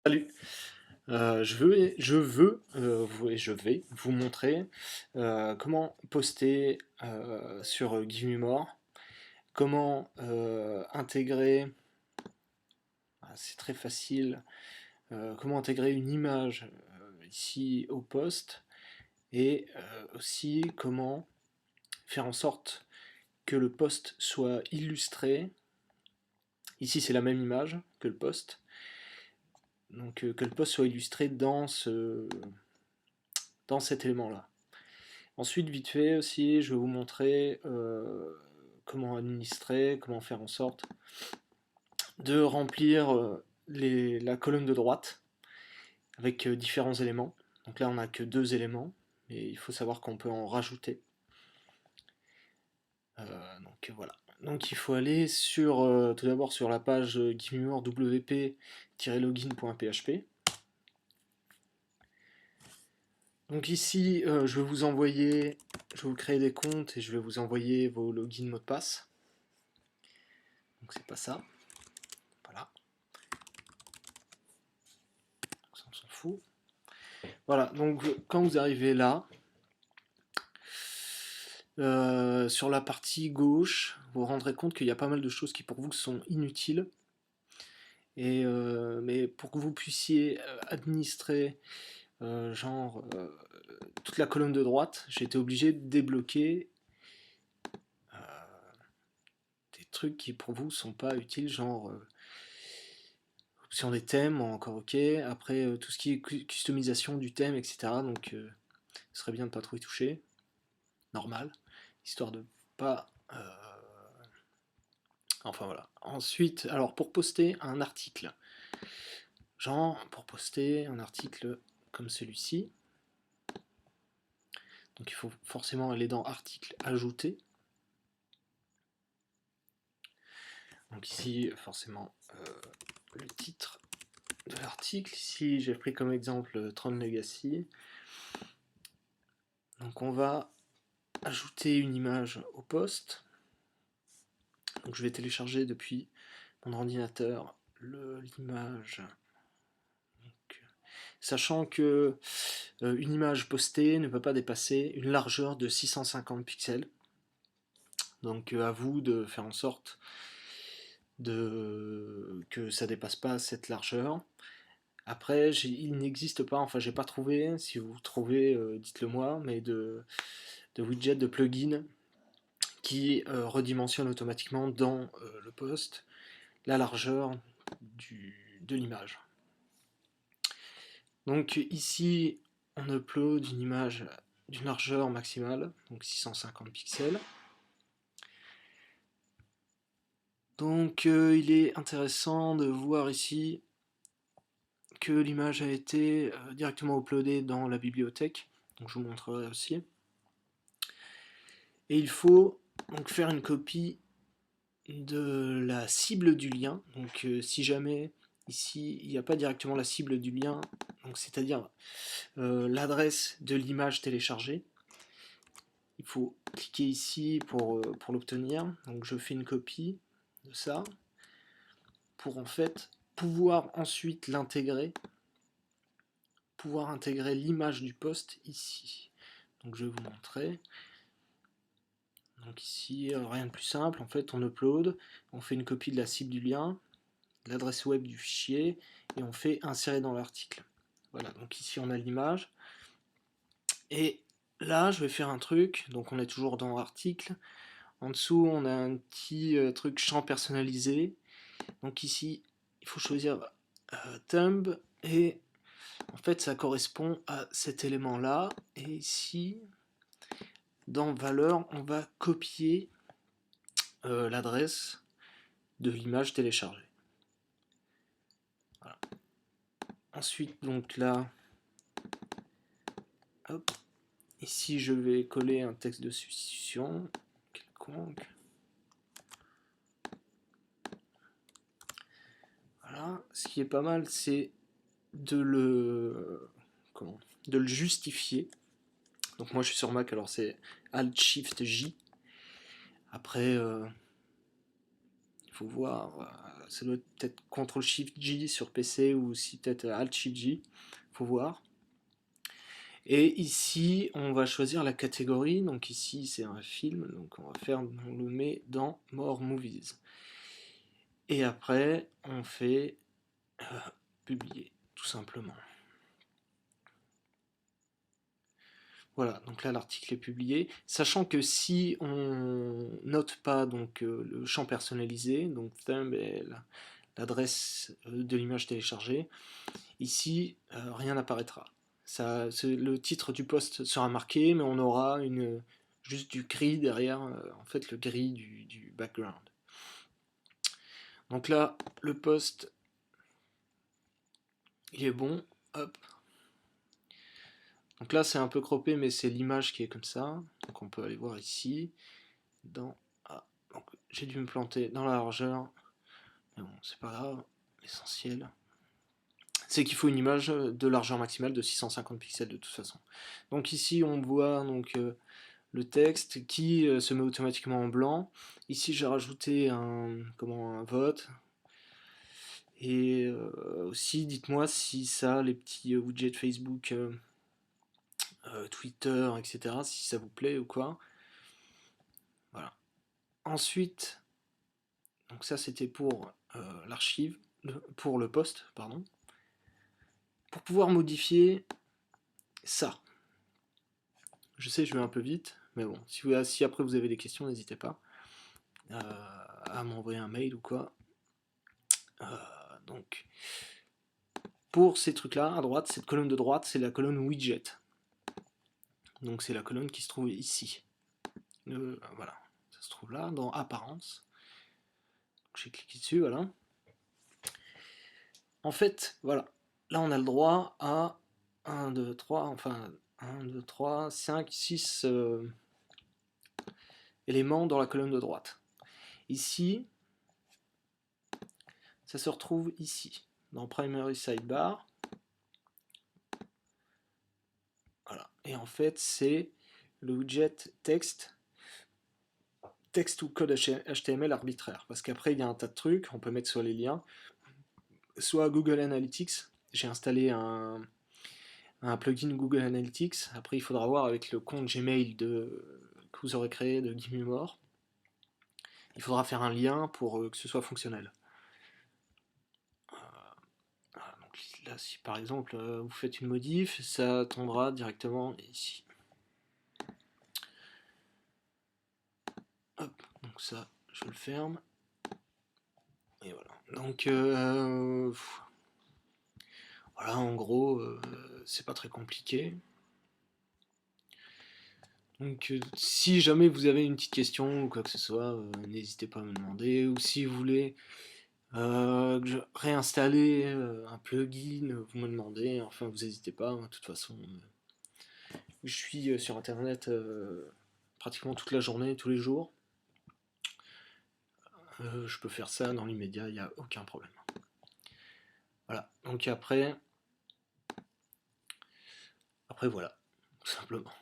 Salut. Je vais vous montrer comment poster sur Give Me More, comment intégrer, c'est très facile, comment intégrer une image ici au post et aussi comment faire en sorte que le post soit illustré. Ici c'est la même image que le post, donc que le post soit illustré dans cet élément-là. Ensuite, vite fait aussi, je vais vous montrer comment administrer, comment faire en sorte de remplir la colonne de droite avec différents éléments. Donc là, on n'a que deux éléments, mais il faut savoir qu'on peut en rajouter. Donc voilà. Donc il faut aller tout d'abord sur la page GiveMeMore wp-login.php. Donc ici, je vais vous créer des comptes et je vais vous envoyer vos logins mots de passe. Donc c'est pas ça. Voilà, ça on s'en fout. Voilà, donc quand vous arrivez là, sur la partie gauche, vous vous rendrez compte qu'il y a pas mal de choses qui pour vous sont inutiles. Mais pour que vous puissiez administrer toute la colonne de droite, j'ai été obligé de débloquer euh, des trucs qui pour vous sont pas utiles, genre option des thèmes, encore ok, après tout ce qui est customisation du thème, etc. Donc ce serait bien de ne pas trop y toucher, normal, histoire de pas... enfin voilà. Ensuite, alors pour poster un article, pour poster un article comme celui-ci, donc il faut forcément aller dans article ajouter. Donc ici, forcément, le titre de l'article. Ici, j'ai pris comme exemple Tron Legacy. Donc on va ajouter une image au post. Donc je vais télécharger depuis mon ordinateur l'image. Sachant que une image postée ne peut pas dépasser une largeur de 650 pixels. Donc à vous de faire en sorte que ça dépasse pas cette largeur. Après, il n'existe pas, enfin j'ai pas trouvé, si vous trouvez, dites-le moi, mais de widget, de plugin qui redimensionne automatiquement dans le post la largeur de l'image. Donc ici, on upload une image d'une largeur maximale, donc 650 pixels. Donc il est intéressant de voir ici que l'image a été directement uploadée dans la bibliothèque, donc je vous montrerai aussi. Et il faut donc faire une copie de la cible du lien, donc si jamais ici il n'y a pas directement la cible du lien, donc c'est-à-dire l'adresse de l'image téléchargée, il faut cliquer ici pour l'obtenir. Donc je fais une copie de ça pour en fait pouvoir ensuite pouvoir intégrer l'image du post ici. Donc je vais vous montrer. Donc ici, rien de plus simple, en fait on upload, on fait une copie de la cible du lien, l'adresse web du fichier, et on fait insérer dans l'article. Voilà, donc ici on a l'image. Et là je vais faire un truc, donc on est toujours dans article. En dessous on a un petit truc champ personnalisé. Donc ici il faut choisir thumb, et en fait ça correspond à cet élément là. Et ici dans valeur on va copier l'adresse de l'image téléchargée. Voilà. Ensuite donc là, hop, ici je vais coller un texte de substitution quelconque. Voilà, ce qui est pas mal c'est de le justifier. Donc moi je suis sur Mac, alors c'est Alt Shift J. Après il faut voir ça doit être peut-être CTRL-SHIFT-J sur PC ou si peut-être Alt-SHIFT-J, faut voir. Et ici, on va choisir la catégorie. Donc ici, c'est un film. Donc on le met dans More Movies. Et après, on fait publier, tout simplement. Voilà, donc là l'article est publié, sachant que si on note pas donc le champ personnalisé, donc thumbnail, l'adresse de l'image téléchargée, ici rien n'apparaîtra. Le titre du post sera marqué, mais on aura juste du gris derrière, en fait le gris du background. Donc là, le post, il est bon, hop. Donc là c'est un peu croppé, mais c'est l'image qui est comme ça, donc on peut aller voir ici, donc j'ai dû me planter dans la largeur, mais bon c'est pas grave, l'essentiel c'est qu'il faut une image de largeur maximale de 650 pixels de toute façon. Donc ici on voit donc le texte qui se met automatiquement en blanc. Ici j'ai rajouté un vote. Et aussi dites-moi si ça, les petits widgets Facebook, Twitter, etc., si ça vous plaît ou quoi. Voilà. Ensuite, donc ça c'était pour l'archive, pour le post, pardon. Pour pouvoir modifier ça. Je sais, je vais un peu vite, mais bon, si après vous avez des questions, n'hésitez pas à m'envoyer un mail ou quoi. Donc, pour ces trucs-là, à droite, cette colonne de droite, c'est la colonne widget. Donc c'est la colonne qui se trouve ici. Voilà, ça se trouve là, dans apparence. J'ai cliqué dessus, voilà. En fait, voilà, là on a le droit à 1, 2, 3, enfin 1, 2, 3, 5, 6 éléments dans la colonne de droite. Ici, ça se retrouve ici, dans Primary Sidebar. Voilà, et en fait c'est le widget texte ou code HTML arbitraire, parce qu'après il y a un tas de trucs, on peut mettre sur les liens, soit Google Analytics, j'ai installé un plugin Google Analytics, après il faudra voir avec le compte Gmail que vous aurez créé de Give Me More, il faudra faire un lien pour que ce soit fonctionnel. Donc là si par exemple vous faites une modif, ça tombera directement ici. Hop, donc ça je le ferme. Et voilà. Donc voilà, en gros, c'est pas très compliqué. Donc si jamais vous avez une petite question ou quoi que ce soit, n'hésitez pas à me demander. Ou si vous voulez que je réinstaller un plugin, vous me demandez. Enfin, vous n'hésitez pas. De toute façon, je suis sur Internet pratiquement toute la journée, tous les jours. Je peux faire ça dans l'immédiat, il n'y a aucun problème. Voilà. Donc après voilà, tout simplement.